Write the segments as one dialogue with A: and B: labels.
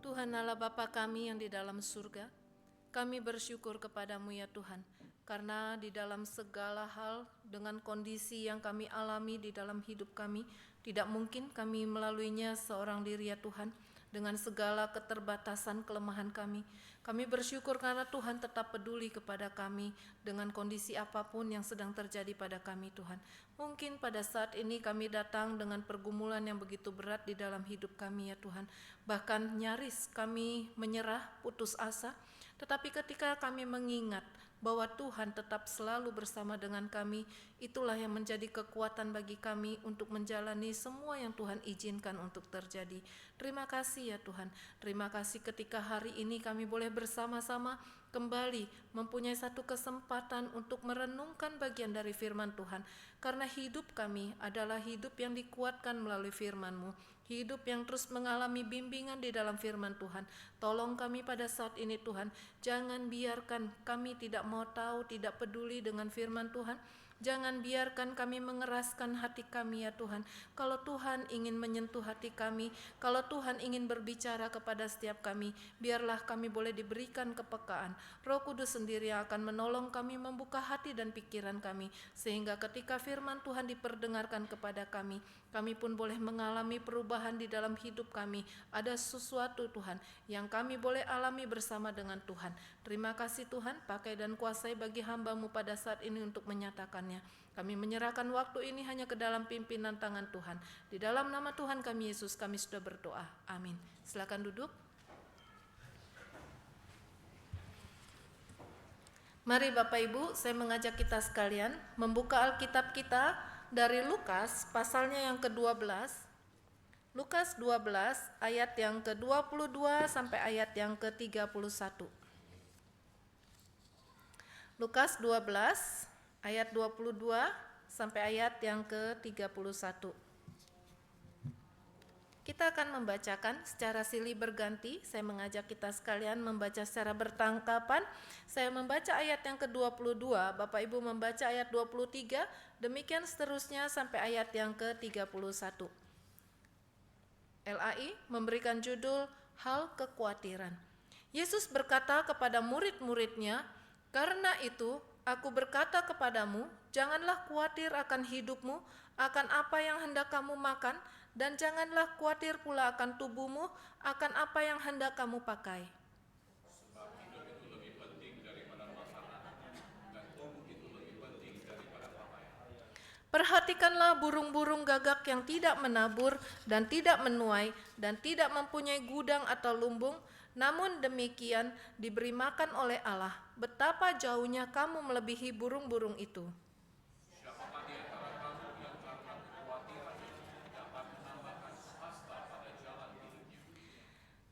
A: Tuhan Allah Bapa kami yang di dalam surga, kami bersyukur kepadamu ya Tuhan, karena di dalam segala hal dengan kondisi yang kami alami di dalam hidup kami, tidak mungkin kami melaluinya seorang diri ya Tuhan, dengan segala keterbatasan kelemahan kami. Kami bersyukur karena Tuhan tetap peduli kepada kami dengan kondisi apapun yang sedang terjadi pada kami Tuhan. Mungkin pada saat ini kami datang dengan pergumulan yang begitu berat di dalam hidup kami ya Tuhan. Bahkan nyaris kami menyerah, putus asa. Tetapi ketika kami mengingat bahwa Tuhan tetap selalu bersama dengan kami, itulah yang menjadi kekuatan bagi kami untuk menjalani semua yang Tuhan izinkan untuk terjadi. Terima kasih ya Tuhan. Terima kasih ketika hari ini kami boleh bersama-sama kembali mempunyai satu kesempatan untuk merenungkan bagian dari firman Tuhan. Karena hidup kami adalah hidup yang dikuatkan melalui firman-Mu. Hidup yang terus mengalami bimbingan di dalam firman Tuhan. Tolong kami pada saat ini Tuhan, jangan biarkan kami tidak mau tahu, tidak peduli dengan firman Tuhan. Jangan biarkan kami mengeraskan hati kami ya Tuhan. Kalau Tuhan ingin menyentuh hati kami, kalau Tuhan ingin berbicara kepada setiap kami, biarlah kami boleh diberikan kepekaan. Roh Kudus sendiri yang akan menolong kami membuka hati dan pikiran kami, sehingga ketika firman Tuhan diperdengarkan kepada kami pun boleh mengalami perubahan di dalam hidup kami. Ada sesuatu Tuhan yang kami boleh alami bersama dengan Tuhan. Terima kasih Tuhan, pakai dan kuasai bagi hamba-Mu pada saat ini untuk menyatakannya. Kami menyerahkan waktu ini hanya ke dalam pimpinan tangan Tuhan. Di dalam nama Tuhan kami Yesus kami sudah berdoa. Amin. Silakan duduk. Mari Bapak Ibu, saya mengajak kita sekalian membuka Alkitab kita dari Lukas pasalnya yang ke-12. Lukas 12 ayat yang ke-22 sampai ayat yang ke-31. Lukas 12 ayat 22 sampai ayat yang ke-31. Kita akan membacakan secara silih berganti. Saya mengajak kita sekalian membaca secara bertangkapan. Saya membaca ayat yang ke-22, Bapak Ibu membaca ayat 23, demikian seterusnya sampai ayat yang ke-31. LAI memberikan judul Hal Kekhawatiran. Yesus berkata kepada murid-muridnya, "Karena itu Aku berkata kepadamu, janganlah khawatir akan hidupmu, akan apa yang hendak kamu makan, dan janganlah khawatir pula akan tubuhmu, akan apa yang hendak kamu pakai. Sebab hidup itu lebih penting daripada makanan, dan tubuh itu lebih penting daripada pakaian. Perhatikanlah burung-burung gagak yang tidak menabur dan tidak menuai dan tidak mempunyai gudang atau lumbung, namun demikian diberi makan oleh Allah. Betapa jauhnya kamu melebihi burung-burung itu. Siapakah di antara kamu yang karena kekhawatiran dapat menambahkan hasta pada jalan hidupnya?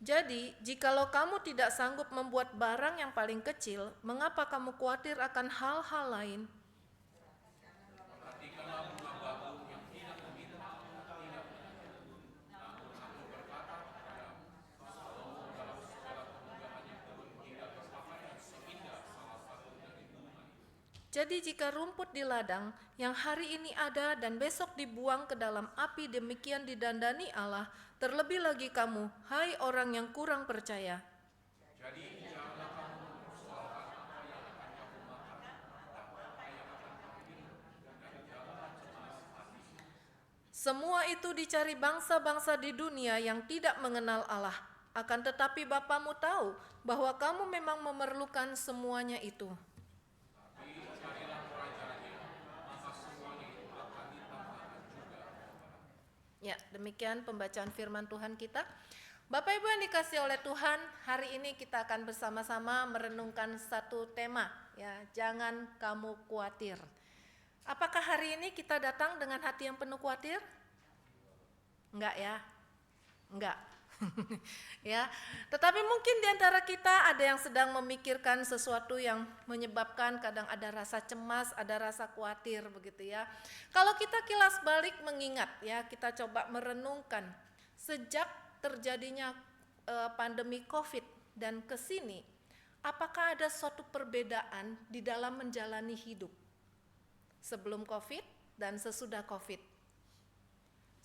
A: Jadi, jikalau kamu tidak sanggup membuat barang yang paling kecil, mengapa kamu khawatir akan hal-hal lain? Perhatikanlah bunga bakung yang tidak meminta, tidak menabur. Namun aku berkata kepadamu, Salomo dalam segala kemudahannya pun tidak berpakaian seindah salah satu dari bunga itu. Jadi jika rumput di ladang yang hari ini ada dan besok dibuang ke dalam api demikian didandani Allah, terlebih lagi kamu, hai orang yang kurang percaya. Jadi janganlah kamu mempersoalkan apa yang akan kamu makan dan apa yang akan kamu minum, dan janganlah cemas hati. Semua itu dicari bangsa-bangsa di dunia yang tidak mengenal Allah. Akan tetapi Bapamu tahu bahwa kamu memang memerlukan semuanya itu. Ya, demikian pembacaan firman Tuhan kita. Bapak Ibu yang dikasihi oleh Tuhan, hari ini kita akan bersama-sama merenungkan satu tema, ya, jangan kamu khawatir. Apakah hari ini kita datang dengan hati yang penuh khawatir? Enggak ya? Enggak. Ya, tetapi mungkin di antara kita ada yang sedang memikirkan sesuatu yang menyebabkan kadang ada rasa cemas, ada rasa khawatir begitu ya. Kalau kita kilas balik mengingat ya, kita coba merenungkan sejak terjadinya pandemi Covid dan ke sini, apakah ada suatu perbedaan di dalam menjalani hidup sebelum Covid dan sesudah Covid?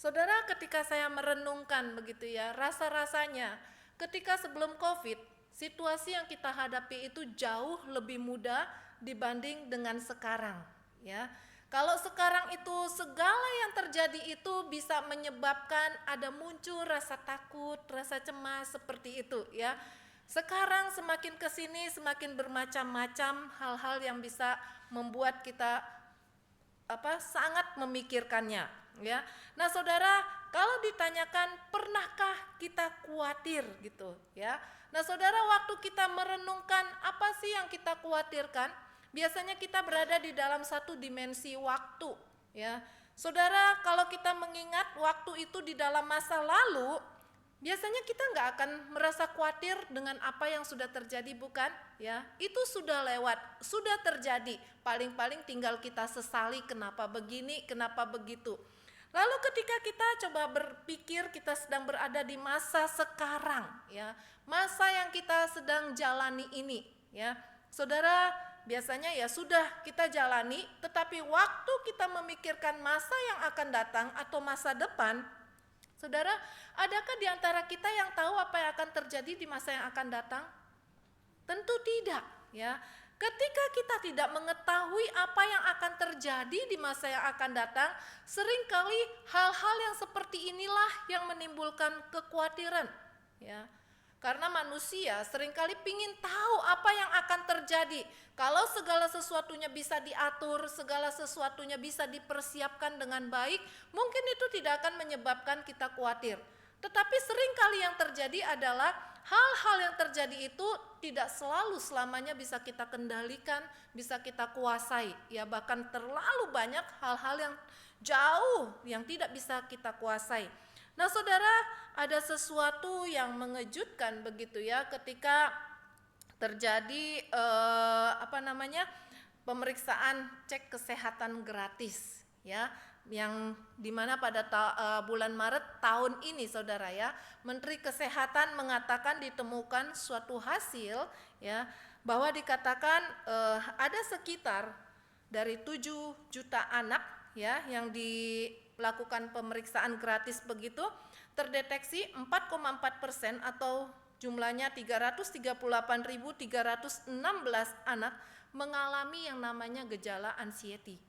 A: Saudara, ketika saya merenungkan begitu ya, rasa-rasanya ketika sebelum COVID, situasi yang kita hadapi itu jauh lebih mudah dibanding dengan sekarang, ya. Kalau sekarang itu segala yang terjadi itu bisa menyebabkan ada muncul rasa takut, rasa cemas seperti itu, ya. Sekarang semakin ke sini semakin bermacam-macam hal-hal yang bisa membuat kita sangat memikirkannya, ya. Nah, Saudara, kalau ditanyakan pernahkah kita khawatir gitu, ya. Nah, Saudara, waktu kita merenungkan apa sih yang kita khawatirkan, biasanya kita berada di dalam satu dimensi waktu, ya. Saudara, kalau kita mengingat waktu itu di dalam masa lalu, biasanya kita nggak akan merasa khawatir dengan apa yang sudah terjadi, bukan? Ya, itu sudah lewat, sudah terjadi. Paling-paling tinggal kita sesali kenapa begini, kenapa begitu. Lalu ketika kita coba berpikir kita sedang berada di masa sekarang, ya, masa yang kita sedang jalani ini, ya, Saudara, biasanya ya sudah kita jalani, tetapi waktu kita memikirkan masa yang akan datang atau masa depan, Saudara, adakah di antara kita yang tahu apa yang akan terjadi di masa yang akan datang? Tentu tidak, ya. Ketika kita tidak mengetahui apa yang akan terjadi di masa yang akan datang, seringkali hal-hal yang seperti inilah yang menimbulkan kekhawatiran, ya. Karena manusia seringkali pingin tahu apa yang akan terjadi. Kalau segala sesuatunya bisa diatur, segala sesuatunya bisa dipersiapkan dengan baik, mungkin itu tidak akan menyebabkan kita khawatir. Tetapi seringkali yang terjadi adalah hal-hal yang terjadi itu tidak selalu selamanya bisa kita kendalikan, bisa kita kuasai. Ya, bahkan terlalu banyak hal-hal yang jauh yang tidak bisa kita kuasai. Nah, Saudara, ada sesuatu yang mengejutkan begitu ya ketika terjadi pemeriksaan cek kesehatan gratis, ya, yang dimana pada bulan Maret tahun ini, Saudara, ya, Menteri Kesehatan mengatakan ditemukan suatu hasil, ya, bahwa dikatakan ada sekitar dari 7 juta anak, ya, yang dilakukan pemeriksaan gratis begitu, terdeteksi 4,4% atau jumlahnya 338.316 anak mengalami yang namanya gejala anxiety,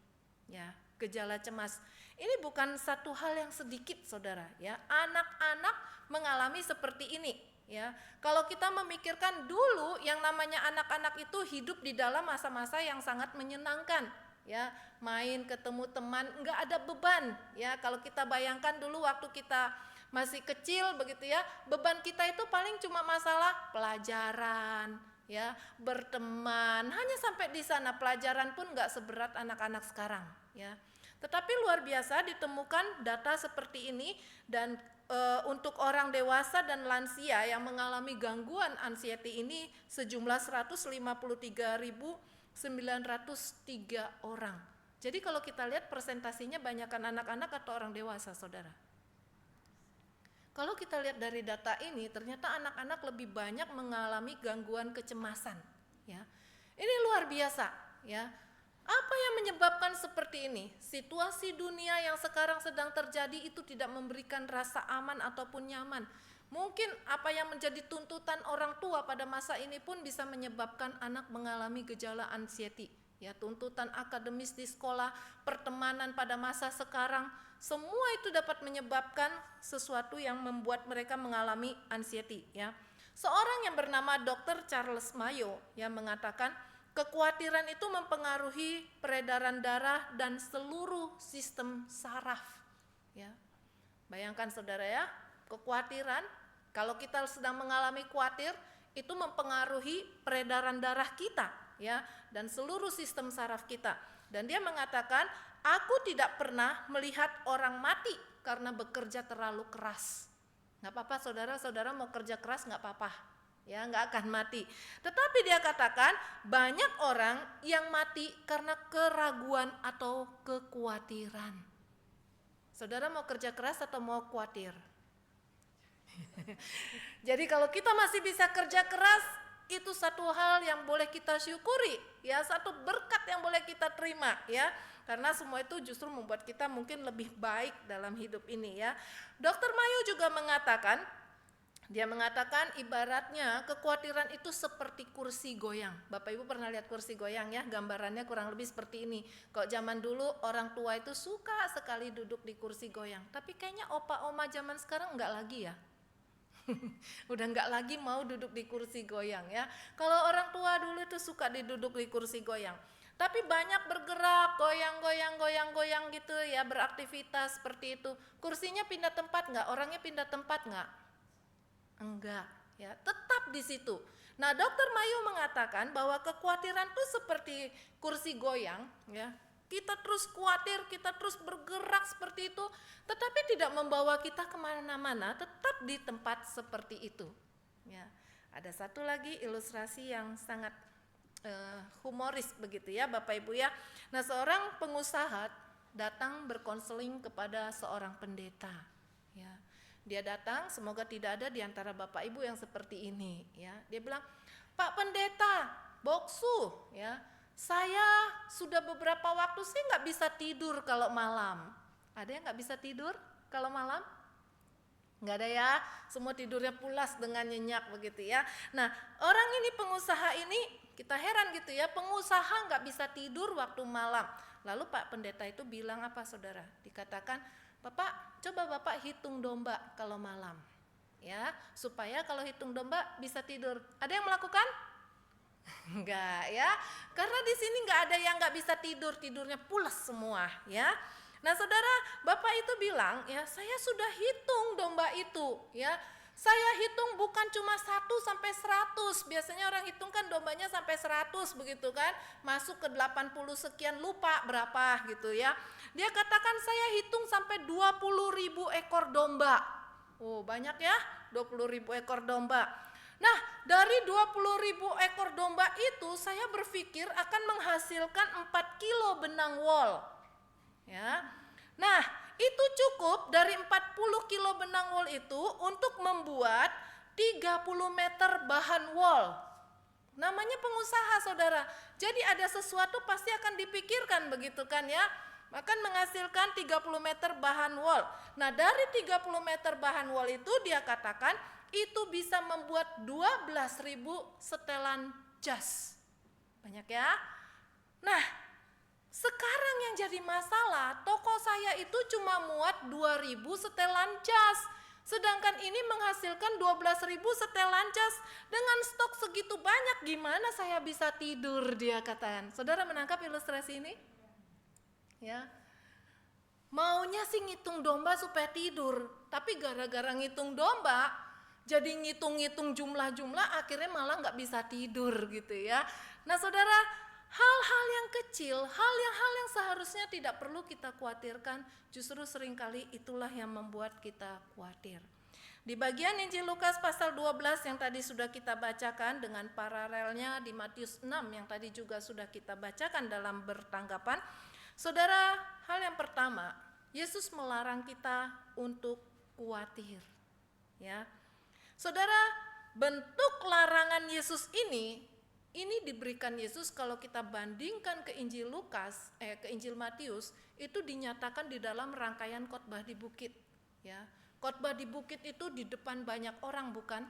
A: ya, gejala cemas. Ini bukan satu hal yang sedikit, Saudara, ya. Anak-anak mengalami seperti ini, ya. Kalau kita memikirkan dulu yang namanya anak-anak itu hidup di dalam masa-masa yang sangat menyenangkan, ya, main, ketemu teman, enggak ada beban, ya. Kalau kita bayangkan dulu waktu kita masih kecil begitu ya, beban kita itu paling cuma masalah pelajaran, ya, berteman, hanya sampai di sana. Pelajaran pun enggak seberat anak-anak sekarang, ya. Tetapi luar biasa ditemukan data seperti ini, dan untuk orang dewasa dan lansia yang mengalami gangguan anxiety ini sejumlah 153.903 orang. Jadi kalau kita lihat persentasinya banyakkan anak-anak atau orang dewasa, Saudara. Kalau kita lihat dari data ini, ternyata anak-anak lebih banyak mengalami gangguan kecemasan, ya. Ini luar biasa, ya. Apa yang menyebabkan seperti ini? Situasi dunia yang sekarang sedang terjadi itu tidak memberikan rasa aman ataupun nyaman. Mungkin apa yang menjadi tuntutan orang tua pada masa ini pun bisa menyebabkan anak mengalami gejala anxiety. Ya, tuntutan akademis di sekolah, pertemanan pada masa sekarang, semua itu dapat menyebabkan sesuatu yang membuat mereka mengalami anxiety, ya. Seorang yang bernama Dr. Charles Mayo yang mengatakan kekhawatiran itu mempengaruhi peredaran darah dan seluruh sistem saraf, ya. Bayangkan, Saudara, ya, kekhawatiran, kalau kita sedang mengalami khawatir, itu mempengaruhi peredaran darah kita, ya, dan seluruh sistem saraf kita. Dan dia mengatakan, aku tidak pernah melihat orang mati karena bekerja terlalu keras. Nggak apa-apa, saudara mau kerja keras nggak apa-apa, ya, nggak akan mati. Tetapi dia katakan banyak orang yang mati karena keraguan atau kekhawatiran. Saudara mau kerja keras atau mau khawatir? Jadi kalau kita masih bisa kerja keras, itu satu hal yang boleh kita syukuri, ya, satu berkat yang boleh kita terima, ya. Karena semua itu justru membuat kita mungkin lebih baik dalam hidup ini, ya. Dr. Mayo juga mengatakan Dia mengatakan ibaratnya kekhawatiran itu seperti kursi goyang. Bapak Ibu pernah lihat kursi goyang ya? Gambarannya kurang lebih seperti ini. Kok zaman dulu orang tua itu suka sekali duduk di kursi goyang. Tapi kayaknya opa oma zaman sekarang enggak lagi ya. Udah enggak lagi mau duduk di kursi goyang ya. Kalau orang tua dulu itu suka diduduk di kursi goyang. Tapi banyak bergerak, goyang gitu ya, beraktivitas seperti itu. Kursinya pindah tempat enggak? Orangnya pindah tempat enggak? Enggak, ya, tetap di situ. Nah, Dokter Mayu mengatakan bahwa kekhawatiran itu seperti kursi goyang, ya. Kita terus khawatir, kita terus bergerak seperti itu, tetapi tidak membawa kita kemana-mana, tetap di tempat seperti itu. Ya, ada satu lagi ilustrasi yang sangat humoris begitu ya, Bapak Ibu ya. Nah, seorang pengusaha datang berkonseling kepada seorang pendeta, ya. Dia datang, semoga tidak ada di antara Bapak Ibu yang seperti ini ya. Dia bilang, "Pak Pendeta, Boksu ya, saya sudah beberapa waktu saya nggak bisa tidur kalau malam." Ada yang nggak bisa tidur kalau malam? Nggak ada ya, semua tidurnya pulas dengan nyenyak begitu ya. Nah, orang ini pengusaha ini, kita heran gitu ya, pengusaha nggak bisa tidur waktu malam. Lalu Pak Pendeta itu bilang apa saudara? Dikatakan, "Bapak, coba Bapak hitung domba kalau malam, ya, supaya kalau hitung domba bisa tidur." Ada yang melakukan? Enggak ya, karena di sini enggak ada yang enggak bisa tidur, tidurnya pulas semua ya. Nah saudara, Bapak itu bilang ya, saya sudah hitung domba itu ya. Saya hitung bukan cuma 1 sampai 100, biasanya orang hitung kan dombanya sampai 100 begitu kan, masuk ke 80 sekian lupa berapa gitu ya. Dia katakan saya hitung sampai 20.000 ekor domba. Oh banyak ya, 20.000 ekor domba. Nah dari 20.000 ekor domba itu saya berpikir akan menghasilkan 4 kilo benang wol. Ya. Nah, itu cukup dari 40 kilo benang wol itu untuk membuat 30 meter bahan wol. Namanya pengusaha saudara. Jadi ada sesuatu pasti akan dipikirkan begitu kan ya. Akan menghasilkan 30 meter bahan wol. Nah dari 30 meter bahan wol itu dia katakan itu bisa membuat 12.000 setelan jas. Banyak ya. Nah sekarang yang jadi masalah, toko saya itu cuma muat 2.000 setelan jas. Sedangkan ini menghasilkan 12.000 setelan jas. Dengan stok segitu banyak, gimana saya bisa tidur, dia katakan. Saudara menangkap ilustrasi ini? Ya. Maunya sih ngitung domba supaya tidur, tapi gara-gara ngitung domba, jadi ngitung-ngitung jumlah-jumlah, akhirnya malah nggak bisa tidur gitu ya. Nah saudara, hal-hal yang kecil, hal yang seharusnya tidak perlu kita khawatirkan, justru seringkali itulah yang membuat kita khawatir. Di bagian Injil Lukas pasal 12 yang tadi sudah kita bacakan dengan paralelnya di Matius 6 yang tadi juga sudah kita bacakan dalam bertanggapan. Saudara, hal yang pertama, Yesus melarang kita untuk khawatir. Ya. Saudara, bentuk larangan Yesus ini diberikan Yesus kalau kita bandingkan ke Injil Lukas, ke Injil Matius, itu dinyatakan di dalam rangkaian khotbah di bukit. Ya, khotbah di bukit itu di depan banyak orang bukan?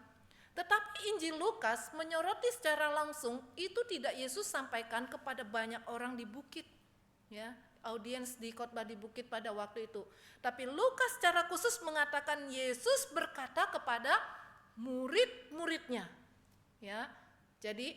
A: Tetapi Injil Lukas menyoroti secara langsung itu tidak Yesus sampaikan kepada banyak orang di bukit. Ya, audiens di khotbah di bukit pada waktu itu. Tapi Lukas secara khusus mengatakan Yesus berkata kepada murid-muridnya. Ya, jadi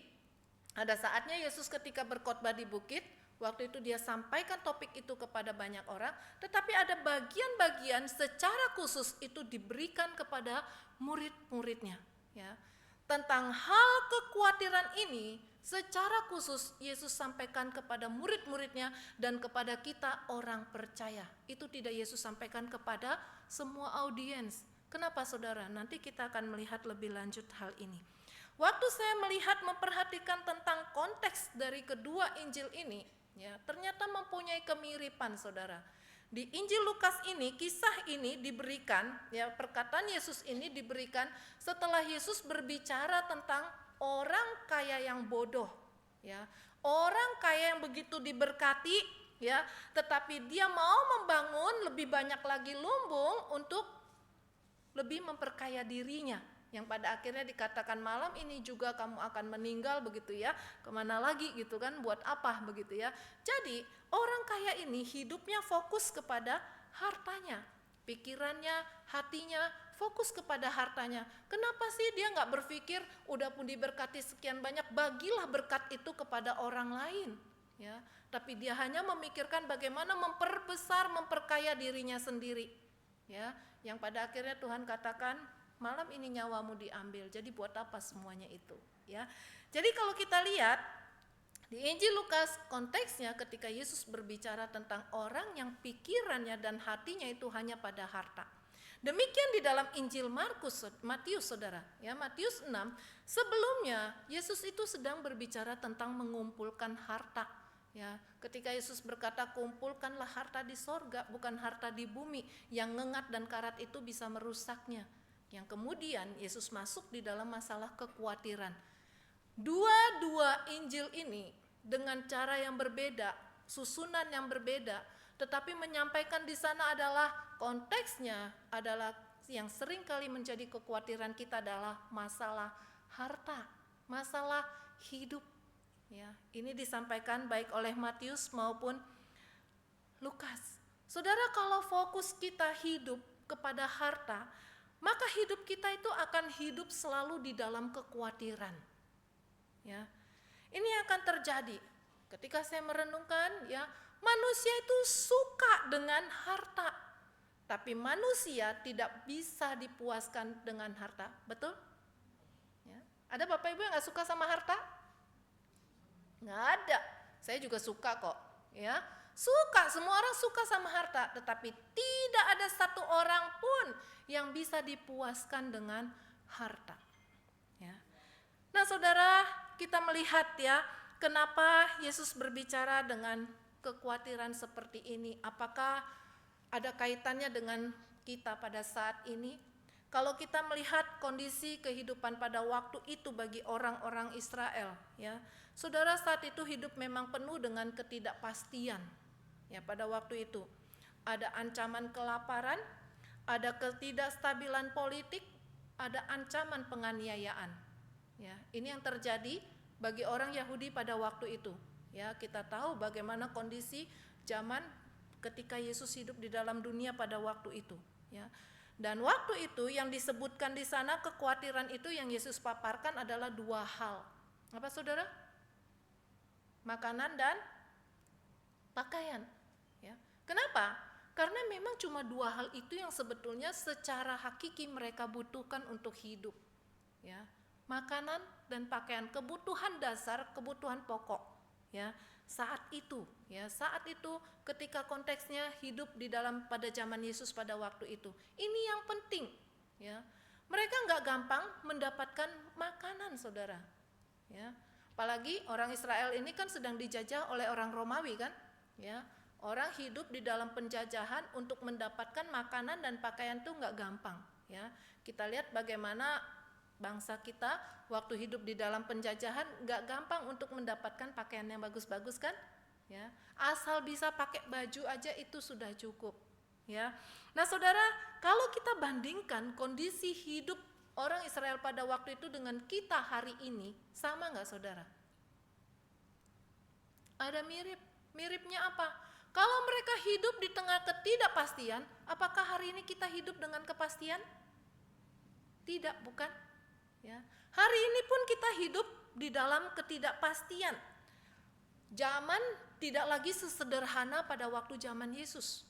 A: ada saatnya Yesus ketika berkhotbah di bukit, waktu itu dia sampaikan topik itu kepada banyak orang, tetapi ada bagian-bagian secara khusus itu diberikan kepada murid-muridnya. Ya. Tentang hal kekhawatiran ini, secara khusus Yesus sampaikan kepada murid-muridnya dan kepada kita orang percaya. Itu tidak Yesus sampaikan kepada semua audiens. Kenapa saudara? Nanti kita akan melihat lebih lanjut hal ini. Waktu saya melihat memperhatikan tentang konteks dari kedua Injil ini, ya, ternyata mempunyai kemiripan saudara. Di Injil Lukas ini, kisah ini diberikan, ya, perkataan Yesus ini diberikan setelah Yesus berbicara tentang orang kaya yang bodoh, ya. Orang kaya yang begitu diberkati, ya, tetapi dia mau membangun lebih banyak lagi lumbung untuk lebih memperkaya dirinya. yang pada akhirnya dikatakan malam ini juga kamu akan meninggal begitu ya. Kemana lagi gitu kan, buat apa begitu ya. Jadi orang kaya ini hidupnya fokus kepada hartanya, pikirannya, hatinya fokus kepada hartanya. Kenapa sih dia nggak berpikir udah pun diberkati sekian banyak, bagilah berkat itu kepada orang lain ya. Tapi dia hanya memikirkan bagaimana memperbesar, memperkaya dirinya sendiri ya. Yang pada akhirnya Tuhan katakan malam ini nyawamu diambil. Jadi buat apa semuanya itu ya. Jadi kalau kita lihat di Injil Lukas, konteksnya ketika Yesus berbicara tentang orang yang pikirannya dan hatinya itu hanya pada harta. Demikian di dalam Injil Matius saudara, ya Matius 6, sebelumnya Yesus itu sedang berbicara tentang mengumpulkan harta. Ya, ketika Yesus berkata kumpulkanlah harta di sorga, bukan harta di bumi yang ngengat dan karat itu bisa merusaknya. Yang kemudian Yesus masuk di dalam masalah kekhawatiran. Dua-dua Injil ini dengan cara yang berbeda, susunan yang berbeda, tetapi menyampaikan di sana adalah konteksnya adalah yang sering kali menjadi kekhawatiran kita adalah masalah harta, masalah hidup. Ya, ini disampaikan baik oleh Matius maupun Lukas. Saudara, kalau fokus kita hidup kepada harta, maka hidup kita itu akan hidup selalu di dalam kekhawatiran. Ya, ini akan terjadi ketika saya merenungkan ya, manusia itu suka dengan harta, tapi manusia tidak bisa dipuaskan dengan harta, betul? Ya. Ada Bapak Ibu yang nggak suka sama harta? Nggak ada. Saya juga suka kok, ya. Suka, semua orang suka sama harta, tetapi tidak ada satu orang pun yang bisa dipuaskan dengan harta. Ya. Nah, saudara, kita melihat ya, kenapa Yesus berbicara dengan kekhawatiran seperti ini. Apakah ada kaitannya dengan kita pada saat ini? Kalau kita melihat kondisi kehidupan pada waktu itu bagi orang-orang Israel, ya, saudara, saat itu hidup memang penuh dengan ketidakpastian. Ya, pada waktu itu ada ancaman kelaparan, ada ketidakstabilan politik, ada ancaman penganiayaan. Ya, ini yang terjadi bagi orang Yahudi pada waktu itu. Ya, kita tahu bagaimana kondisi zaman ketika Yesus hidup di dalam dunia pada waktu itu. Ya, dan waktu itu yang disebutkan di sana kekhawatiran itu yang Yesus paparkan adalah dua hal. Apa saudara? Makanan dan pakaian. Ya, kenapa? Karena memang cuma dua hal itu yang sebetulnya secara hakiki mereka butuhkan untuk hidup. Ya, makanan dan pakaian, kebutuhan dasar, kebutuhan pokok. Ya, saat itu ketika konteksnya hidup di dalam pada zaman Yesus pada waktu itu, ini yang penting. Ya, mereka nggak gampang mendapatkan makanan, saudara. Ya, apalagi orang Israel ini kan sedang dijajah oleh orang Romawi kan. Ya, orang hidup di dalam penjajahan untuk mendapatkan makanan dan pakaian itu nggak gampang. Ya, kita lihat bagaimana bangsa kita waktu hidup di dalam penjajahan gak gampang untuk mendapatkan pakaian yang bagus-bagus kan? Ya, asal bisa pakai baju aja itu sudah cukup. Ya, nah saudara, kalau kita bandingkan kondisi hidup orang Israel pada waktu itu dengan kita hari ini, sama nggak saudara? Ada miripnya apa? Kalau mereka hidup di tengah ketidakpastian, apakah hari ini kita hidup dengan kepastian? Tidak, bukan? Ya. Hari ini pun kita hidup di dalam ketidakpastian. Zaman tidak lagi sesederhana pada waktu zaman Yesus.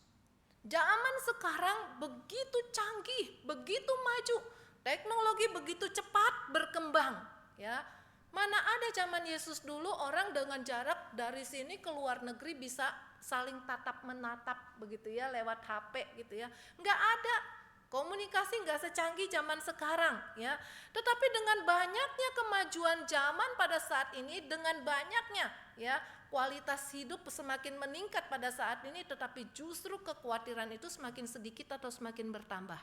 A: Zaman sekarang begitu canggih, begitu maju, teknologi begitu cepat berkembang. Ya, mana ada zaman Yesus dulu orang dengan jarak dari sini ke luar negeri bisa saling tatap menatap begitu ya lewat HP gitu ya, nggak ada. Komunikasi nggak secanggih zaman sekarang ya. Tetapi dengan banyaknya kemajuan zaman pada saat ini, dengan banyaknya ya kualitas hidup semakin meningkat pada saat ini, tetapi justru kekhawatiran itu semakin sedikit atau semakin bertambah?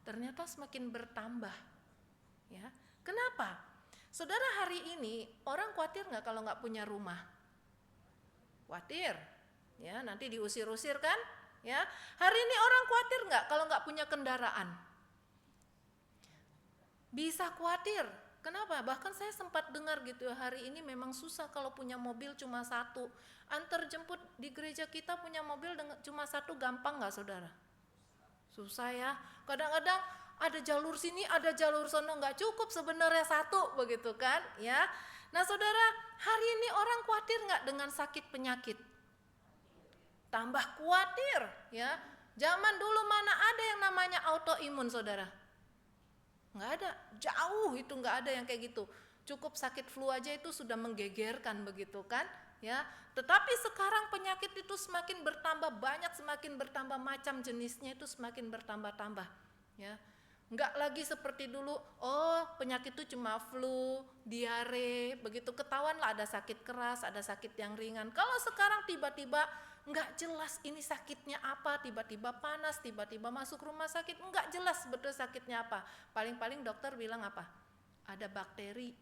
A: Ternyata semakin bertambah. Ya, kenapa? Saudara, hari ini orang khawatir nggak kalau nggak punya rumah? Khawatir. Ya, nanti diusir-usir kan? Ya, hari ini orang khawatir nggak kalau nggak punya kendaraan? bisa khawatir. Kenapa? Bahkan saya sempat dengar gitu ya, hari ini memang susah kalau punya mobil cuma satu. Antar jemput di gereja kita punya mobil cuma satu gampang nggak saudara? Susah ya. Kadang-kadang ada jalur sini, ada jalur sono, nggak cukup sebenarnya satu begitu kan? Ya. Nah saudara, hari ini orang khawatir nggak dengan sakit penyakit? Tambah khawatir ya. Zaman dulu mana ada yang namanya autoimun saudara? Nggak ada, jauh itu nggak ada yang kayak gitu. Cukup sakit flu aja itu sudah menggegerkan begitu kan, ya. Tetapi sekarang penyakit itu semakin bertambah banyak, semakin bertambah macam jenisnya itu semakin bertambah-tambah, ya. Nggak lagi seperti dulu, oh penyakit itu cuma flu, diare, begitu ketahuan lah ada sakit keras, ada sakit yang ringan. Kalau sekarang tiba-tiba nggak jelas ini sakitnya apa, tiba-tiba panas, tiba-tiba masuk rumah sakit, nggak jelas betul sakitnya apa. Paling-paling dokter bilang apa? Ada bakteri.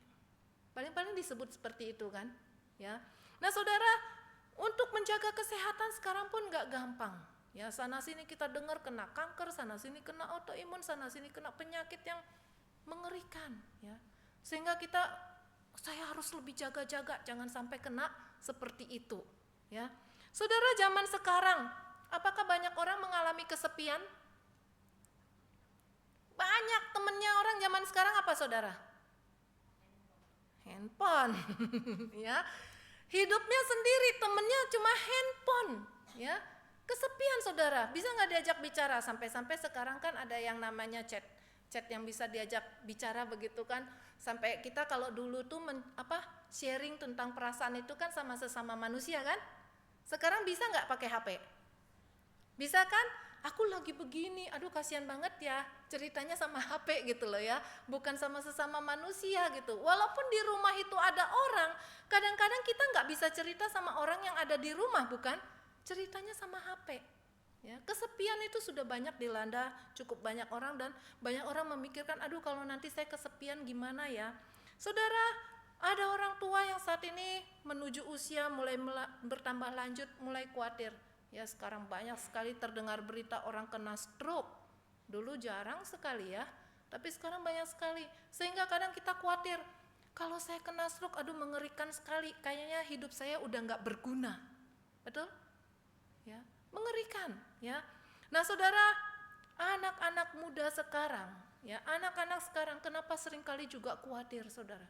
A: Paling-paling disebut seperti itu kan, ya. Nah saudara, untuk menjaga kesehatan sekarang pun nggak gampang. Ya sana sini kita dengar kena kanker, sana sini kena autoimun, sana sini kena penyakit yang mengerikan, ya. Sehingga saya harus lebih jaga-jaga jangan sampai kena seperti itu, ya. Saudara, zaman sekarang, apakah banyak orang mengalami kesepian? Banyak temennya orang zaman sekarang apa saudara? Handphone. Ya. Hidupnya sendiri, temennya cuma handphone. Ya. Kesepian saudara, bisa nggak diajak bicara? Sampai-sampai sekarang kan ada yang namanya chat yang bisa diajak bicara begitu kan. Sampai kita kalau dulu tuh sharing tentang perasaan itu kan sama sesama manusia kan? Sekarang bisa nggak pakai HP? Bisa kan? Aku lagi begini, aduh kasihan banget ya, ceritanya sama HP gitu loh ya, bukan sama sesama manusia gitu. Walaupun di rumah itu ada orang, kadang-kadang kita nggak bisa cerita sama orang yang ada di rumah, bukan? Ceritanya sama HP. Ya, kesepian itu sudah banyak dilanda cukup banyak orang dan banyak orang memikirkan, aduh kalau nanti saya kesepian gimana ya. Saudara, ada orang tua yang saat ini menuju usia mulai bertambah lanjut, mulai khawatir. Ya sekarang banyak sekali terdengar berita orang kena stroke. Dulu jarang sekali ya, tapi sekarang banyak sekali. Sehingga kadang kita khawatir, kalau saya kena stroke, aduh mengerikan sekali. Kayaknya hidup saya udah nggak berguna. Betul? Ya, mengerikan. Ya. Nah saudara, anak-anak muda sekarang, ya anak-anak sekarang kenapa seringkali juga khawatir saudara?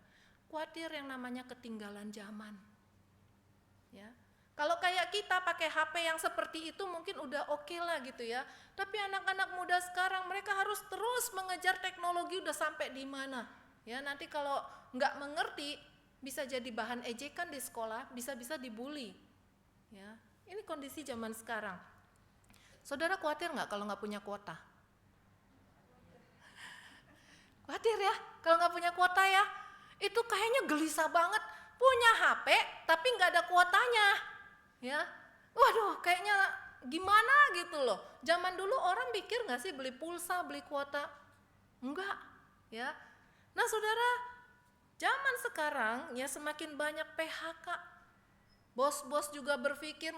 A: Khawatir yang namanya ketinggalan zaman. Ya. Kalau kayak kita pakai HP yang seperti itu mungkin udah oke lah gitu ya. Tapi anak-anak muda sekarang mereka harus terus mengejar teknologi udah sampai di mana. Ya, nanti kalau nggak mengerti bisa jadi bahan ejekan di sekolah, bisa-bisa dibully. Ya, ini kondisi zaman sekarang. Saudara khawatir nggak kalau nggak punya kuota? Khawatir ya kalau nggak punya kuota ya? Itu kayaknya gelisah banget, punya HP tapi nggak ada kuotanya, ya. Waduh, kayaknya gimana gitu loh. Zaman dulu orang pikir nggak sih beli pulsa, beli kuota? Enggak, ya. Nah, saudara, zaman sekarang ya semakin banyak PHK. Bos-bos juga berpikir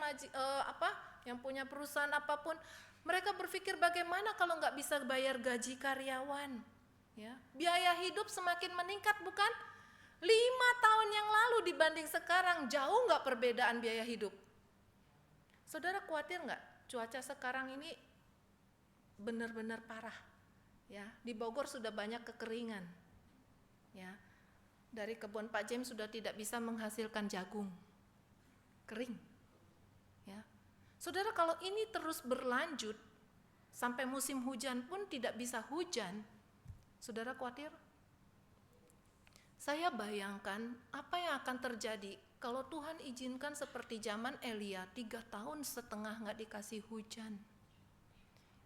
A: yang punya perusahaan apapun, mereka berpikir bagaimana kalau nggak bisa bayar gaji karyawan, ya. Biaya hidup semakin meningkat bukan? 5 tahun yang lalu dibanding sekarang jauh nggak perbedaan biaya hidup? Saudara khawatir nggak cuaca sekarang ini benar-benar parah? Ya, di Bogor sudah banyak kekeringan. Ya, dari kebun Pak James sudah tidak bisa menghasilkan jagung, kering. Ya, saudara kalau ini terus berlanjut sampai musim hujan pun tidak bisa hujan, saudara khawatir? Saya bayangkan apa yang akan terjadi kalau Tuhan izinkan seperti zaman Elia 3,5 tahun nggak dikasih hujan.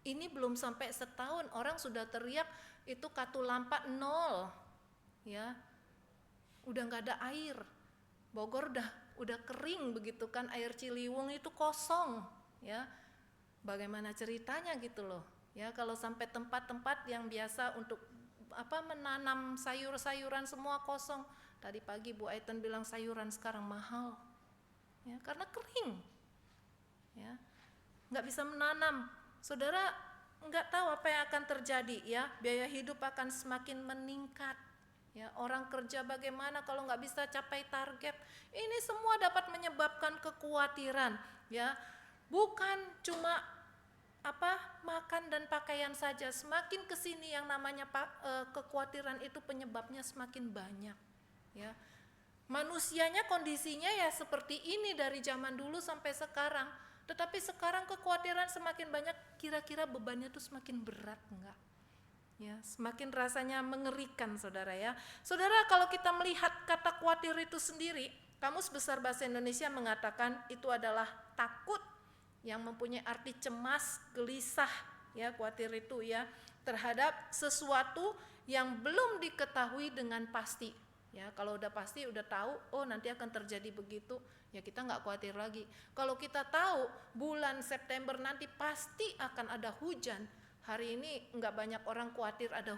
A: Ini belum sampai setahun orang sudah teriak itu Katulampa 0, ya, udah nggak ada air. Bogor udah kering begitu kan, air Ciliwung itu kosong, ya. Bagaimana ceritanya gitu loh, ya kalau sampai tempat-tempat yang biasa untuk menanam sayur-sayuran semua kosong. Tadi pagi Bu Aiten bilang sayuran sekarang mahal, ya karena kering, ya nggak bisa menanam. Saudara, enggak tahu apa yang akan terjadi ya, biaya hidup akan semakin meningkat. Ya, orang kerja bagaimana kalau nggak bisa capai target? Ini semua dapat menyebabkan kekhawatiran, ya. Bukan cuma makan dan pakaian saja. Semakin kesini yang namanya kekhawatiran itu penyebabnya semakin banyak, ya. Manusianya kondisinya ya seperti ini dari zaman dulu sampai sekarang. Tetapi sekarang kekhawatiran semakin banyak, kira-kira bebannya tuh semakin berat enggak? Ya, semakin rasanya mengerikan saudara ya. Saudara, kalau kita melihat kata khawatir itu sendiri, Kamus Besar Bahasa Indonesia mengatakan itu adalah takut yang mempunyai arti cemas, gelisah, ya khawatir itu ya, terhadap sesuatu yang belum diketahui dengan pasti. Ya, kalau udah pasti, udah tahu, oh nanti akan terjadi begitu, ya kita nggak khawatir lagi. Kalau kita tahu bulan September nanti pasti akan ada hujan, hari ini enggak banyak orang khawatir ada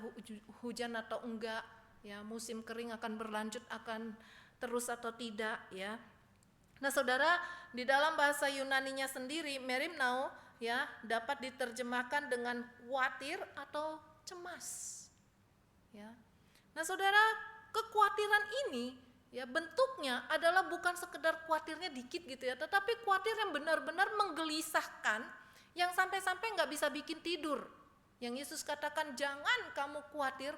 A: hujan atau enggak, ya musim kering akan berlanjut, akan terus atau tidak, ya. Nah saudara, di dalam bahasa Yunaninya sendiri, merimnao, ya dapat diterjemahkan dengan khawatir atau cemas, ya. Nah saudara, kekhawatiran ini ya bentuknya adalah bukan sekedar khawatirnya dikit gitu ya, tetapi khawatir yang benar-benar menggelisahkan, yang sampai-sampai nggak bisa bikin tidur. Yang Yesus katakan jangan kamu khawatir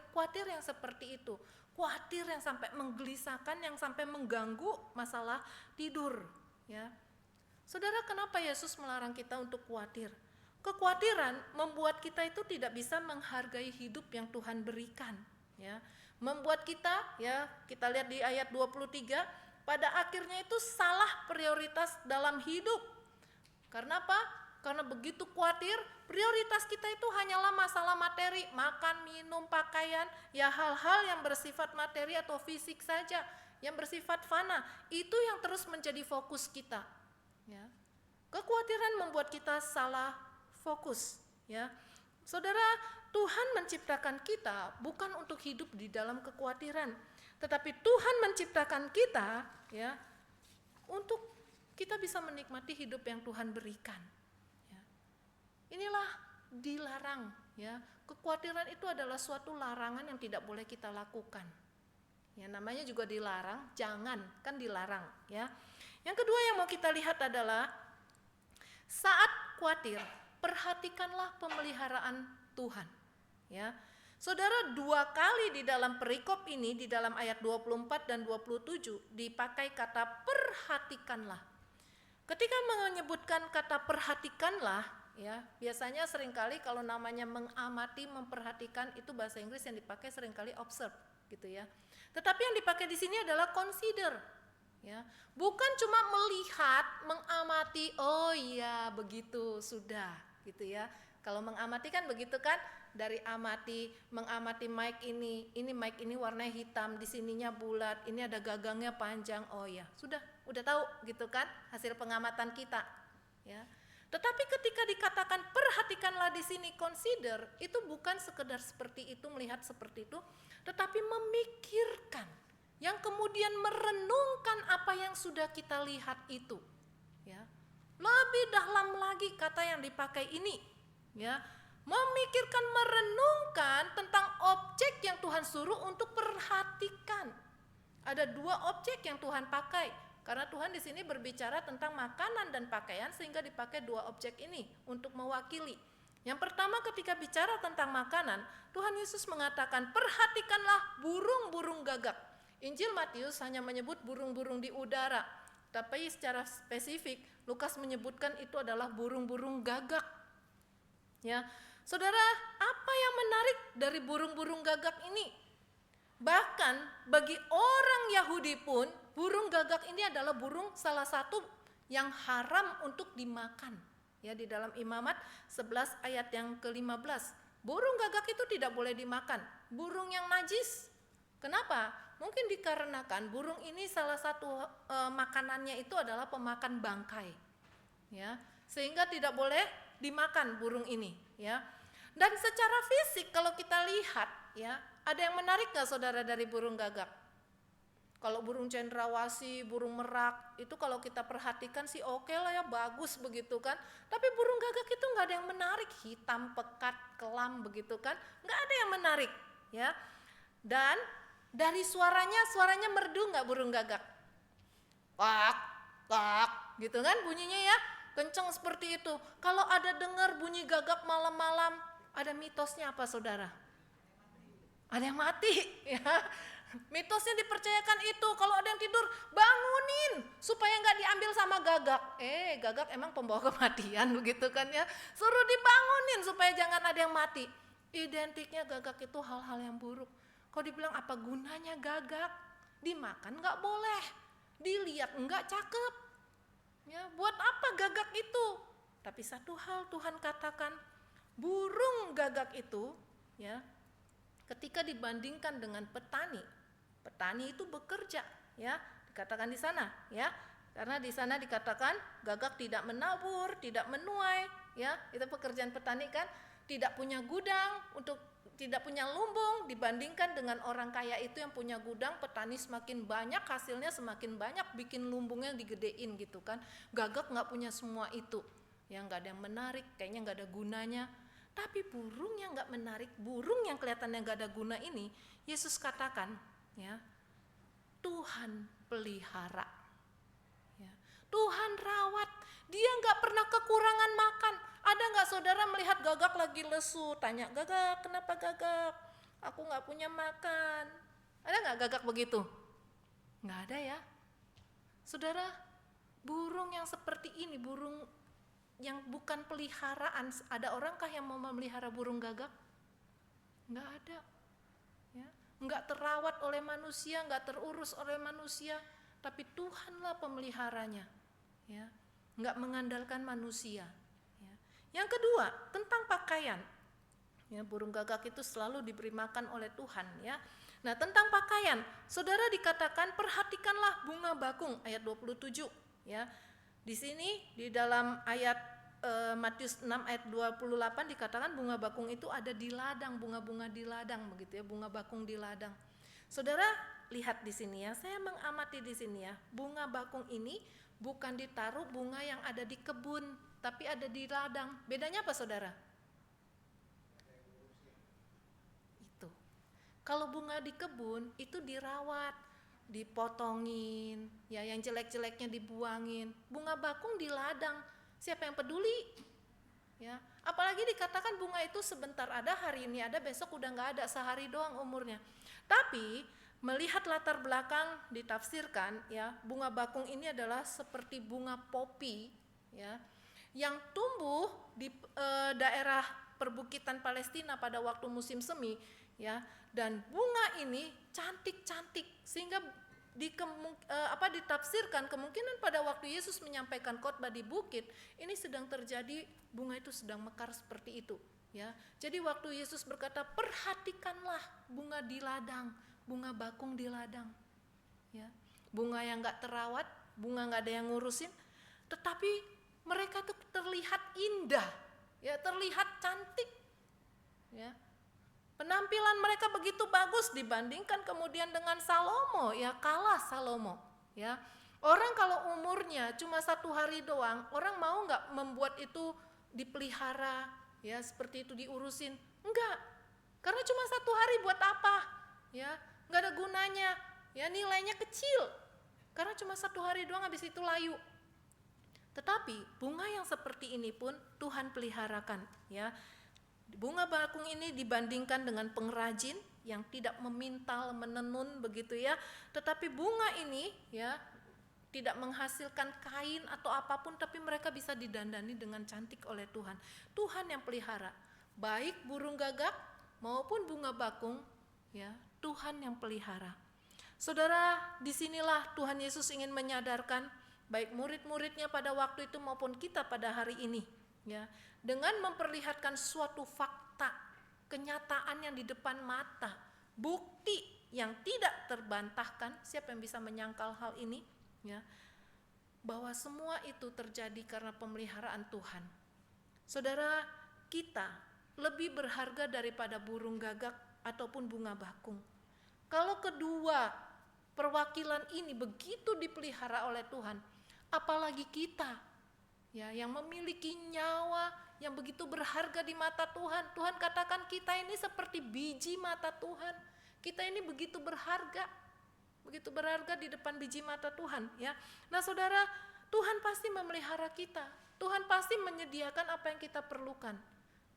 A: yang seperti itu. Khawatir yang sampai menggelisahkan, yang sampai mengganggu masalah tidur. Ya, saudara, kenapa Yesus melarang kita untuk khawatir? Kekhawatiran membuat kita itu tidak bisa menghargai hidup yang Tuhan berikan. Ya, membuat kita, ya kita lihat di ayat 23, pada akhirnya itu salah prioritas dalam hidup. Karena apa? Karena begitu khawatir, prioritas kita itu hanyalah masalah materi, makan, minum, pakaian, ya hal-hal yang bersifat materi atau fisik saja, yang bersifat fana, itu yang terus menjadi fokus kita. Ya. Kekhawatiran membuat kita salah fokus. Ya. Saudara, Tuhan menciptakan kita bukan untuk hidup di dalam kekhawatiran, tetapi Tuhan menciptakan kita ya untuk kita bisa menikmati hidup yang Tuhan berikan. Inilah dilarang ya. Kekhawatiran itu adalah suatu larangan yang tidak boleh kita lakukan. Ya namanya juga dilarang, jangan, kan dilarang ya. Yang kedua yang mau kita lihat adalah saat khawatir, perhatikanlah pemeliharaan Tuhan. Ya. Saudara, 2 kali di dalam perikop ini, di dalam ayat 24 dan 27 dipakai kata perhatikanlah. Ketika menyebutkan kata perhatikanlah, ya biasanya seringkali kalau namanya mengamati, memperhatikan, itu bahasa Inggris yang dipakai seringkali observe gitu ya. Tetapi yang dipakai di sini adalah consider, ya bukan cuma melihat, mengamati, oh iya begitu sudah gitu ya. Kalau mengamati kan begitu kan, dari amati, mengamati mic ini mic ini warnanya hitam, di sininya bulat, ini ada gagangnya panjang, oh ya sudah tahu gitu kan hasil pengamatan kita, ya. Tetapi ketika dikatakan perhatikanlah di sini consider, itu bukan sekedar seperti itu, melihat seperti itu, tetapi memikirkan, yang kemudian merenungkan apa yang sudah kita lihat itu. Ya. Lebih dalam lagi kata yang dipakai ini, ya, memikirkan, merenungkan tentang objek yang Tuhan suruh untuk perhatikan. Ada 2 objek yang Tuhan pakai. Karena Tuhan di sini berbicara tentang makanan dan pakaian, sehingga dipakai 2 objek ini untuk mewakili. Yang pertama, ketika bicara tentang makanan, Tuhan Yesus mengatakan perhatikanlah burung-burung gagak. Injil Matius hanya menyebut burung-burung di udara, tapi secara spesifik Lukas menyebutkan itu adalah burung-burung gagak. Ya, saudara, apa yang menarik dari burung-burung gagak ini? Bahkan bagi orang Yahudi pun burung gagak ini adalah burung salah satu yang haram untuk dimakan. Ya, di dalam Imamat 11 ayat yang ke-15. Burung gagak itu tidak boleh dimakan. Burung yang najis. Kenapa? Mungkin dikarenakan burung ini salah satu makanannya itu adalah pemakan bangkai. Ya, sehingga tidak boleh dimakan burung ini, ya. Dan secara fisik kalau kita lihat, ya, ada yang menarik gak saudara dari burung gagak? Kalau burung cendrawasih, burung merak, itu kalau kita perhatikan sih oke lah ya, bagus begitu kan. Tapi burung gagak itu nggak ada yang menarik, hitam, pekat, kelam begitu kan, nggak ada yang menarik ya. Dan dari suaranya merdu nggak burung gagak? Kak, kak, gitu kan bunyinya ya, kenceng seperti itu. Kalau ada dengar bunyi gagak malam-malam, ada mitosnya apa saudara? Ada yang mati ya. Mitosnya dipercayakan itu, kalau ada yang tidur bangunin supaya nggak diambil sama gagak. Gagak emang pembawa kematian begitu kan ya. Suruh dibangunin supaya jangan ada yang mati. Identiknya gagak itu hal-hal yang buruk. Kalau dibilang apa gunanya gagak? Dimakan nggak boleh, dilihat nggak cakep. Ya, buat apa gagak itu? Tapi satu hal Tuhan katakan, burung gagak itu ya, ketika dibandingkan dengan petani itu bekerja ya, dikatakan di sana ya. Karena di sana dikatakan gagak tidak menabur, tidak menuai ya. Itu pekerjaan petani kan, tidak punya gudang, tidak punya lumbung, dibandingkan dengan orang kaya itu yang punya gudang, petani semakin banyak hasilnya, semakin banyak bikin lumbungnya digedein gitu kan. Gagak nggak punya semua itu. Ya nggak ada yang menarik, kayaknya nggak ada gunanya. Tapi burung yang nggak menarik, burung yang kelihatannya nggak ada guna ini, Yesus katakan ya, Tuhan pelihara ya. Tuhan rawat, dia nggak pernah kekurangan makan. Ada nggak saudara melihat gagak lagi lesu, tanya gagak kenapa gagak, aku nggak punya makan? Ada nggak gagak begitu? Nggak ada ya saudara. Burung yang seperti ini, burung yang bukan peliharaan, ada orangkah yang mau memelihara burung gagak? Nggak ada ya. Nggak terawat oleh manusia, nggak terurus oleh manusia, tapi Tuhanlah pemeliharanya ya. Nggak mengandalkan manusia ya. Yang kedua, tentang pakaian ya, burung gagak itu selalu diberi makan oleh Tuhan ya. Nah, tentang pakaian, saudara dikatakan perhatikanlah bunga bakung, ayat 27 ya. Di sini di dalam ayat Matius 6 ayat 28 dikatakan bunga bakung itu ada di ladang, bunga-bunga di ladang begitu ya, bunga bakung di ladang. Saudara lihat di sini ya, saya mengamati di sini ya, bunga bakung ini bukan ditaruh bunga yang ada di kebun, tapi ada di ladang. Bedanya apa saudara? Itu. Kalau bunga di kebun itu dirawat, dipotongin, ya yang jelek-jeleknya dibuangin. Bunga bakung di ladang, siapa yang peduli? Ya, apalagi dikatakan bunga itu sebentar ada, hari ini ada, besok udah nggak ada, sehari doang umurnya. Tapi melihat latar belakang ditafsirkan, ya bunga bakung ini adalah seperti bunga popi, ya, yang tumbuh di daerah perbukitan Palestina pada waktu musim semi, ya, dan bunga ini cantik-cantik sehingga ditafsirkan kemungkinan pada waktu Yesus menyampaikan khotbah di bukit ini sedang terjadi, bunga itu sedang mekar seperti itu ya. Jadi waktu Yesus berkata perhatikanlah bunga di ladang, bunga bakung di ladang ya, bunga yang nggak terawat, bunga nggak ada yang ngurusin, tetapi mereka tuh terlihat indah ya, terlihat cantik ya. Penampilan mereka begitu bagus dibandingkan kemudian dengan Salomo, ya kalah Salomo ya. Orang kalau umurnya cuma 1 hari doang, orang mau nggak membuat itu dipelihara ya, seperti itu diurusin? Enggak, karena cuma 1 hari buat apa ya, nggak ada gunanya ya, nilainya kecil karena cuma 1 hari doang, habis itu layu. Tetapi bunga yang seperti ini pun Tuhan peliharakan ya. Bunga bakung ini dibandingkan dengan pengrajin yang tidak memintal, menenun begitu ya, tetapi bunga ini ya tidak menghasilkan kain atau apapun, tapi mereka bisa didandani dengan cantik oleh Tuhan. Tuhan yang pelihara, baik burung gagak maupun bunga bakung ya, Tuhan yang pelihara. Saudara, disinilah Tuhan Yesus ingin menyadarkan baik murid-muridnya pada waktu itu maupun kita pada hari ini ya, dengan memperlihatkan suatu fakta, kenyataan yang di depan mata, bukti yang tidak terbantahkan. Siapa yang bisa menyangkal hal ini ya, bahwa semua itu terjadi karena pemeliharaan Tuhan. Saudara, kita lebih berharga daripada burung gagak ataupun bunga bakung. Kalau kedua perwakilan ini begitu dipelihara oleh Tuhan, apalagi kita ya yang memiliki nyawa yang begitu berharga di mata Tuhan. Tuhan katakan kita ini seperti biji mata Tuhan. Kita ini begitu berharga di depan biji mata Tuhan ya. Nah saudara, Tuhan pasti memelihara kita. Tuhan pasti menyediakan apa yang kita perlukan.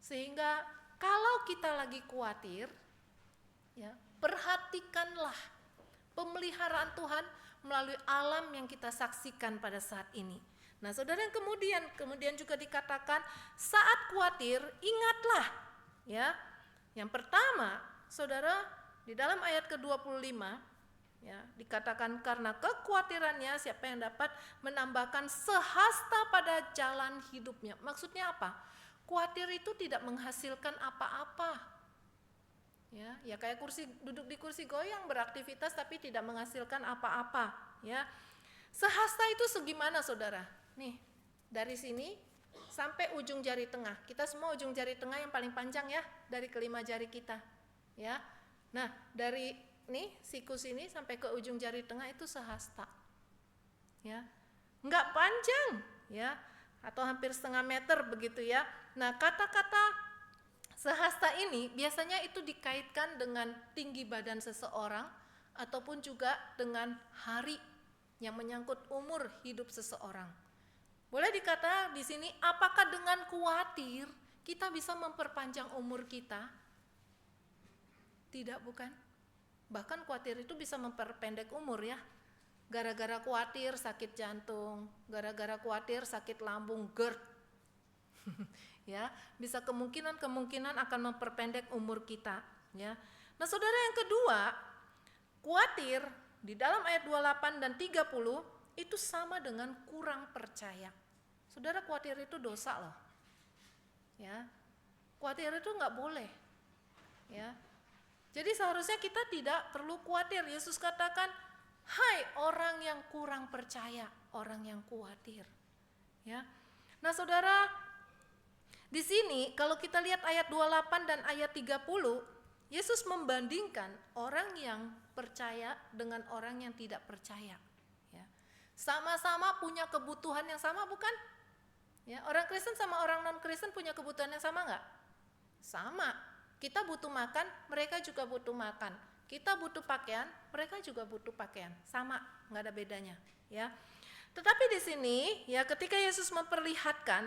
A: Sehingga kalau kita lagi khawatir ya, perhatikanlah pemeliharaan Tuhan melalui alam yang kita saksikan pada saat ini. Nah saudara, yang kemudian juga dikatakan saat khawatir ingatlah ya. Yang pertama saudara, di dalam ayat ke-25 ya, dikatakan karena kekhawatirannya siapa yang dapat menambahkan sehasta pada jalan hidupnya. Maksudnya apa? Khawatir itu tidak menghasilkan apa-apa. Ya kayak duduk di kursi goyang, beraktivitas tapi tidak menghasilkan apa-apa ya. Sehasta itu segimana saudara? Nih, dari sini sampai ujung jari tengah. Kita semua ujung jari tengah yang paling panjang ya, dari kelima jari kita. Ya. Nah, dari nih siku sini sampai ke ujung jari tengah itu sehasta. Ya. Enggak panjang ya, atau hampir setengah meter begitu ya. Nah, kata-kata sehasta ini biasanya itu dikaitkan dengan tinggi badan seseorang ataupun juga dengan hari yang menyangkut umur hidup seseorang. Boleh dikata di sini, apakah dengan khawatir kita bisa memperpanjang umur kita? Tidak, bukan. Bahkan khawatir itu bisa memperpendek umur ya. Gara-gara khawatir sakit jantung, gara-gara khawatir sakit lambung, GERD. Ya, bisa kemungkinan akan memperpendek umur kita ya. Nah saudara, yang kedua, khawatir di dalam ayat 28 dan 30 itu sama dengan kurang percaya. Saudara, khawatir itu dosa loh ya. Khawatir itu nggak boleh ya. Jadi seharusnya kita tidak perlu khawatir. Yesus katakan, hai orang yang kurang percaya, orang yang khawatir ya. Nah saudara, di sini kalau kita lihat ayat 28 dan ayat 30, Yesus membandingkan orang yang percaya dengan orang yang tidak percaya ya. Sama-sama punya kebutuhan yang sama, bukan? Ya, orang Kristen sama orang non-Kristen punya kebutuhan yang sama enggak? Sama. Kita butuh makan, mereka juga butuh makan. Kita butuh pakaian, mereka juga butuh pakaian. Sama, enggak ada bedanya ya. Tetapi di sini ya, ketika Yesus memperlihatkan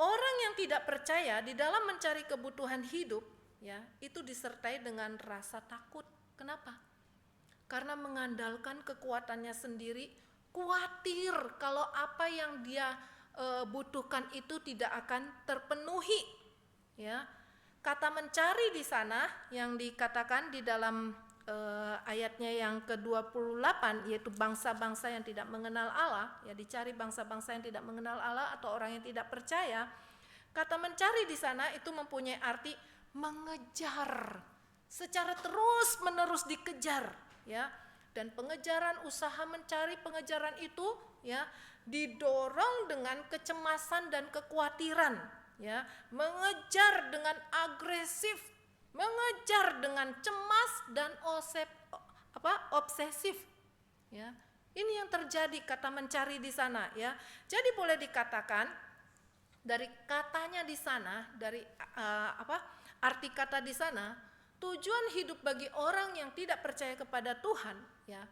A: orang yang tidak percaya di dalam mencari kebutuhan hidup ya, itu disertai dengan rasa takut. Kenapa? Karena mengandalkan kekuatannya sendiri, khawatir kalau apa yang dia butuhkan itu tidak akan terpenuhi ya. Kata mencari di sana yang dikatakan di dalam ayatnya yang ke-28, yaitu bangsa-bangsa yang tidak mengenal Allah ya, dicari bangsa-bangsa yang tidak mengenal Allah atau orang yang tidak percaya. Kata mencari di sana itu mempunyai arti mengejar, secara terus-menerus dikejar ya. Dan pengejaran, usaha mencari pengejaran itu ya didorong dengan kecemasan dan kekhawatiran ya, mengejar dengan agresif, mengejar dengan cemas dan obsesif ya. Ini yang terjadi kata mencari di sana ya. Jadi boleh dikatakan dari katanya di sana, dari arti kata di sana, tujuan hidup bagi orang yang tidak percaya kepada Tuhan ya,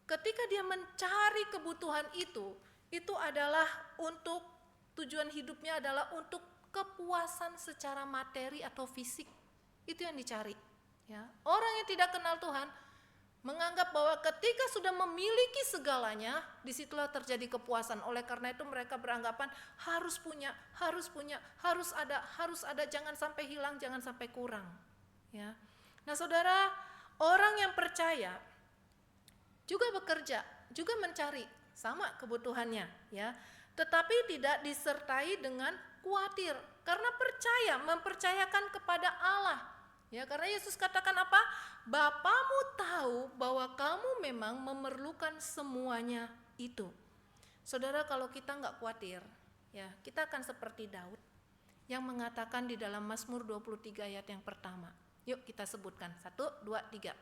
A: ketika dia mencari kebutuhan itu adalah untuk, tujuan hidupnya adalah untuk kepuasan secara materi atau fisik. Itu yang dicari ya. Orang yang tidak kenal Tuhan menganggap bahwa ketika sudah memiliki segalanya, disitulah terjadi kepuasan. Oleh karena itu mereka beranggapan harus punya, harus ada, jangan sampai hilang, jangan sampai kurang ya. Nah saudara, orang yang percaya juga bekerja, juga mencari sama kebutuhannya ya, tetapi tidak disertai dengan khawatir, karena percaya, mempercayakan kepada Allah ya. Karena Yesus katakan apa? Bapamu tahu bahwa kamu memang memerlukan semuanya itu. Saudara, kalau kita nggak khawatir ya, kita akan seperti Daud yang mengatakan di dalam Mazmur 23 ayat yang pertama. Yuk kita sebutkan, 1, 2, 3.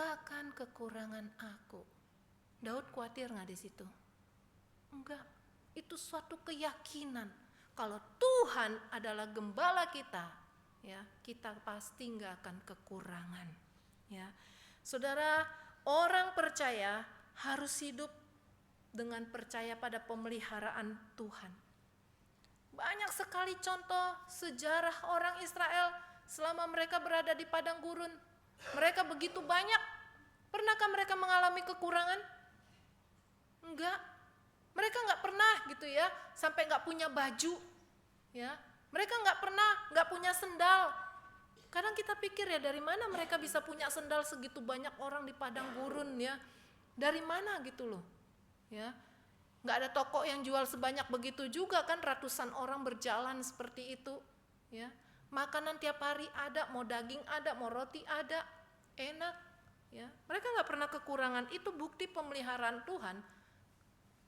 A: katakan kekurangan aku. Daud khawatir nggak di situ? Enggak. Itu suatu keyakinan kalau Tuhan adalah gembala kita, ya, kita pasti nggak akan kekurangan. Ya, saudara, orang percaya harus hidup dengan percaya pada pemeliharaan Tuhan. Banyak sekali contoh sejarah orang Israel selama mereka berada di padang gurun. Mereka begitu banyak. Pernahkah mereka mengalami kekurangan? Enggak. Mereka nggak pernah gitu ya, sampai nggak punya baju. Ya, mereka nggak pernah nggak punya sendal. Kadang kita pikir ya, dari mana mereka bisa punya sendal segitu banyak orang di padang gurun ya? Dari mana gitu loh? Ya, nggak ada toko yang jual sebanyak begitu juga kan, ratusan orang berjalan seperti itu. Ya, makanan tiap hari ada, mau daging ada, mau roti ada, enak. Ya, mereka nggak pernah kekurangan. Itu bukti pemeliharaan Tuhan.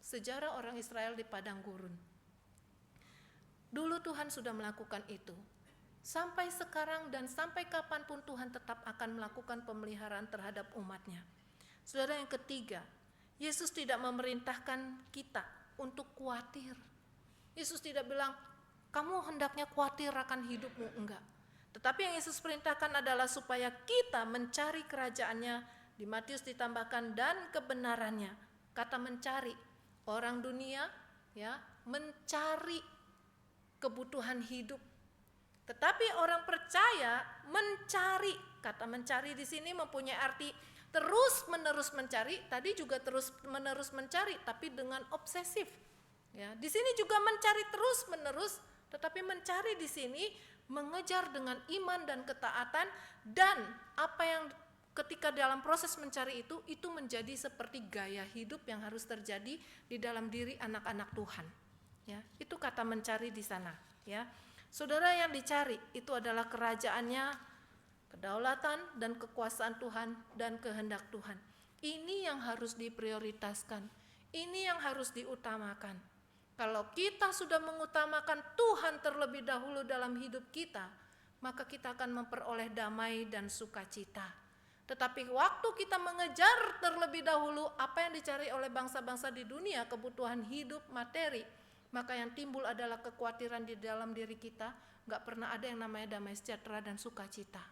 A: Sejarah orang Israel di padang gurun. Dulu Tuhan sudah melakukan itu. Sampai sekarang dan sampai kapanpun Tuhan tetap akan melakukan pemeliharaan terhadap umatnya. Saudara, yang ketiga, Yesus tidak memerintahkan kita untuk khawatir. Yesus tidak bilang, kamu hendaknya khawatir akan hidupmu, enggak. Tetapi yang Yesus perintahkan adalah supaya kita mencari kerajaannya. Di Matius ditambahkan dan kebenarannya. Kata mencari, orang dunia ya mencari kebutuhan hidup. Tetapi orang percaya mencari. Kata mencari di sini mempunyai arti terus menerus mencari. Tadi juga terus menerus mencari, tapi dengan obsesif. Ya, di sini juga mencari terus menerus, tetapi mencari di sini mengejar dengan iman dan ketaatan, dan apa yang ketika dalam proses mencari itu menjadi seperti gaya hidup yang harus terjadi di dalam diri anak-anak Tuhan. Ya, itu kata mencari di sana. Ya, saudara, yang dicari itu adalah kerajaannya, kedaulatan dan kekuasaan Tuhan dan kehendak Tuhan. Ini yang harus diprioritaskan. Ini yang harus diutamakan. Kalau kita sudah mengutamakan Tuhan terlebih dahulu dalam hidup kita, maka kita akan memperoleh damai dan sukacita. Tetapi waktu kita mengejar terlebih dahulu apa yang dicari oleh bangsa-bangsa di dunia, kebutuhan hidup, materi, maka yang timbul adalah kekhawatiran di dalam diri kita. Gak pernah ada yang namanya damai sejahtera dan sukacita.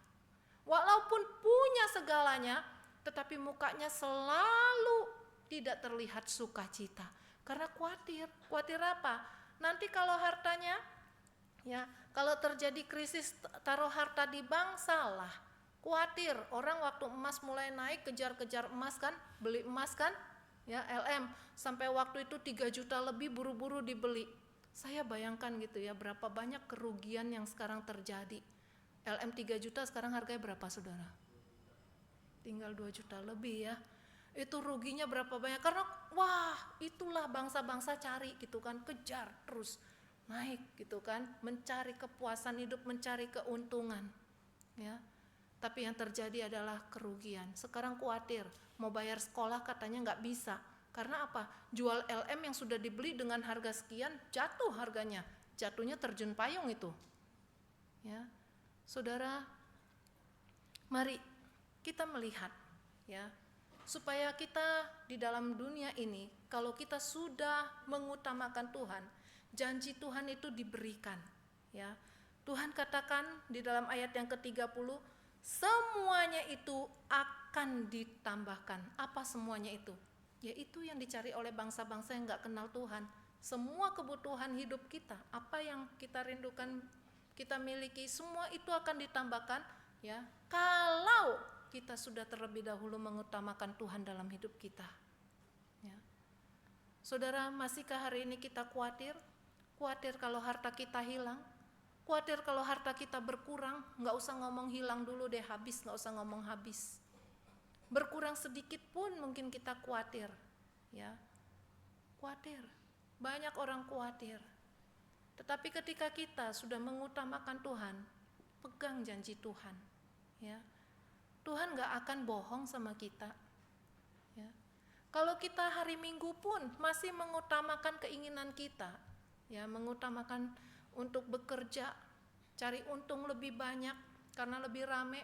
A: Walaupun punya segalanya, tetapi mukanya selalu tidak terlihat sukacita. Karena khawatir. Khawatir apa? Nanti kalau hartanya, ya, kalau terjadi krisis taruh harta di bank, salah. Khawatir. Orang waktu emas mulai naik kejar-kejar emas kan, beli emas kan, ya, LM sampai waktu itu 3 juta lebih buru-buru dibeli. Saya bayangkan gitu ya, berapa banyak kerugian yang sekarang terjadi. LM 3 juta sekarang harganya berapa, saudara? Tinggal 2 juta lebih ya. Itu ruginya berapa banyak, karena wah, itulah bangsa-bangsa cari gitu kan, kejar terus naik gitu kan, mencari kepuasan hidup, mencari keuntungan. Ya. Tapi yang terjadi adalah kerugian. Sekarang khawatir, mau bayar sekolah katanya nggak bisa. Karena apa? Jual LM yang sudah dibeli dengan harga sekian, jatuh harganya. Jatuhnya terjun payung itu. Ya, saudara, mari kita melihat, ya, supaya kita di dalam dunia ini, kalau kita sudah mengutamakan Tuhan, janji Tuhan itu diberikan. Ya, Tuhan katakan di dalam ayat yang ke-30, semuanya itu akan ditambahkan. Apa semuanya itu? Yaitu yang dicari oleh bangsa-bangsa yang gak kenal Tuhan. Semua kebutuhan hidup kita, apa yang kita rindukan, kita miliki, semua itu akan ditambahkan, ya, kalau kita sudah terlebih dahulu mengutamakan Tuhan dalam hidup kita. Ya. Saudara, masihkah hari ini kita khawatir? Khawatir kalau harta kita hilang? Khawatir kalau harta kita berkurang? Nggak usah ngomong hilang dulu deh, habis, nggak usah ngomong habis. Berkurang sedikit pun mungkin kita khawatir. Ya, khawatir. Banyak orang khawatir. Tetapi ketika kita sudah mengutamakan Tuhan, pegang janji Tuhan. Ya, Tuhan gak akan bohong sama kita. Ya. Kalau kita hari Minggu pun masih mengutamakan keinginan kita, ya, mengutamakan untuk bekerja, cari untung lebih banyak karena lebih rame,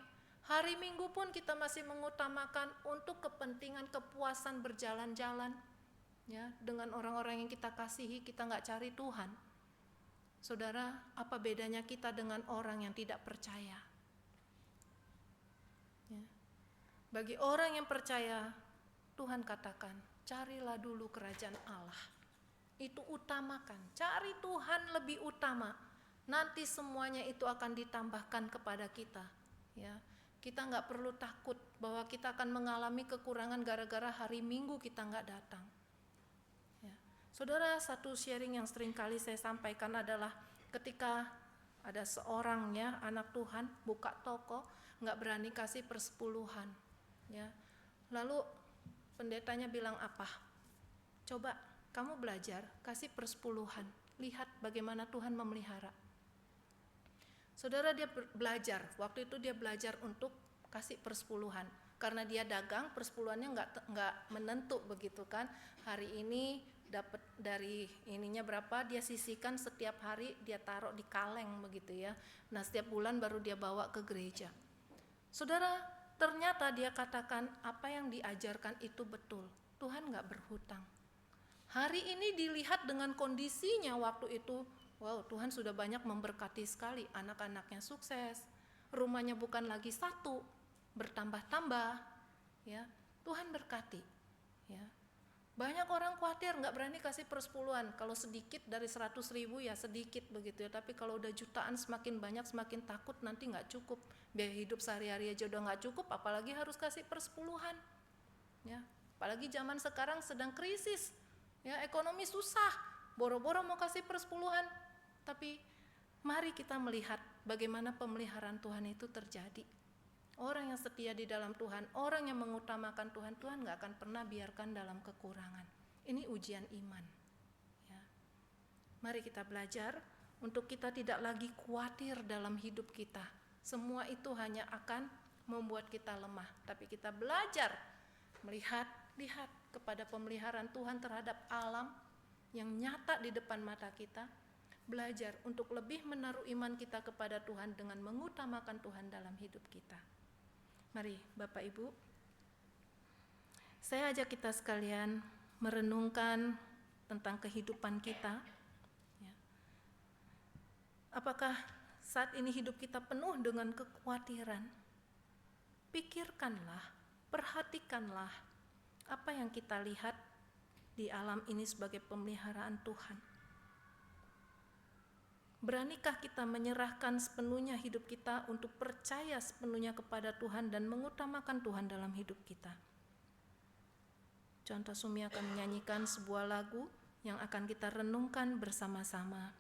A: Hari Minggu pun kita masih mengutamakan untuk kepentingan kepuasan berjalan-jalan, ya, dengan orang-orang yang kita kasihi, kita nggak cari Tuhan. Saudara, apa bedanya kita dengan orang yang tidak percaya? Ya. Bagi orang yang percaya, Tuhan katakan, carilah dulu kerajaan Allah. Itu utamakan, cari Tuhan lebih utama. Nanti semuanya itu akan ditambahkan kepada kita. Ya, kita nggak perlu takut bahwa kita akan mengalami kekurangan gara-gara hari Minggu kita nggak datang. Ya. Saudara, satu sharing yang sering kali saya sampaikan adalah ketika ada seorang, ya, anak Tuhan buka toko, nggak berani kasih persepuluhan. Ya. Lalu pendetanya bilang apa? Coba kamu belajar kasih persepuluhan, lihat bagaimana Tuhan memelihara. Saudara, dia belajar, waktu itu dia belajar untuk kasih persepuluhan, karena dia dagang, persepuluhannya nggak menentu begitu kan. Hari ini dapat dari ininya berapa, dia sisihkan setiap hari, dia taruh di kaleng begitu ya. Nah, setiap bulan baru dia bawa ke gereja. Saudara, ternyata dia katakan apa yang diajarkan itu betul. Tuhan nggak berhutang. Hari ini dilihat dengan kondisinya waktu itu, wow, Tuhan sudah banyak memberkati sekali, anak-anaknya sukses, rumahnya bukan lagi satu, bertambah-tambah, ya, Tuhan berkati, ya. Banyak orang khawatir nggak berani kasih persepuluhan, kalau sedikit dari 100.000 ya sedikit begitu ya, tapi kalau udah jutaan semakin banyak semakin takut nanti nggak cukup, biaya hidup sehari-hari aja udah nggak cukup, apalagi harus kasih persepuluhan, ya. Apalagi zaman sekarang sedang krisis, ya, ekonomi susah, boro-boro mau kasih persepuluhan. Tapi mari kita melihat bagaimana pemeliharaan Tuhan itu terjadi. Orang yang setia di dalam Tuhan, orang yang mengutamakan Tuhan, Tuhan gak akan pernah biarkan dalam kekurangan. Ini ujian iman, ya. Mari kita belajar untuk kita tidak lagi khawatir dalam hidup kita. Semua itu hanya akan membuat kita lemah, tapi kita belajar melihat kepada pemeliharaan Tuhan terhadap alam yang nyata di depan mata kita, belajar untuk lebih menaruh iman kita kepada Tuhan dengan mengutamakan Tuhan dalam hidup kita. Mari Bapak Ibu, saya ajak kita sekalian merenungkan tentang kehidupan kita, ya. Apakah saat ini hidup kita penuh dengan kekhawatiran? Pikirkanlah, perhatikanlah apa yang kita lihat di alam ini sebagai pemeliharaan Tuhan. Beranikah kita menyerahkan sepenuhnya hidup kita untuk percaya sepenuhnya kepada Tuhan dan mengutamakan Tuhan dalam hidup kita? Contoh Sumi akan menyanyikan sebuah lagu yang akan kita renungkan bersama-sama.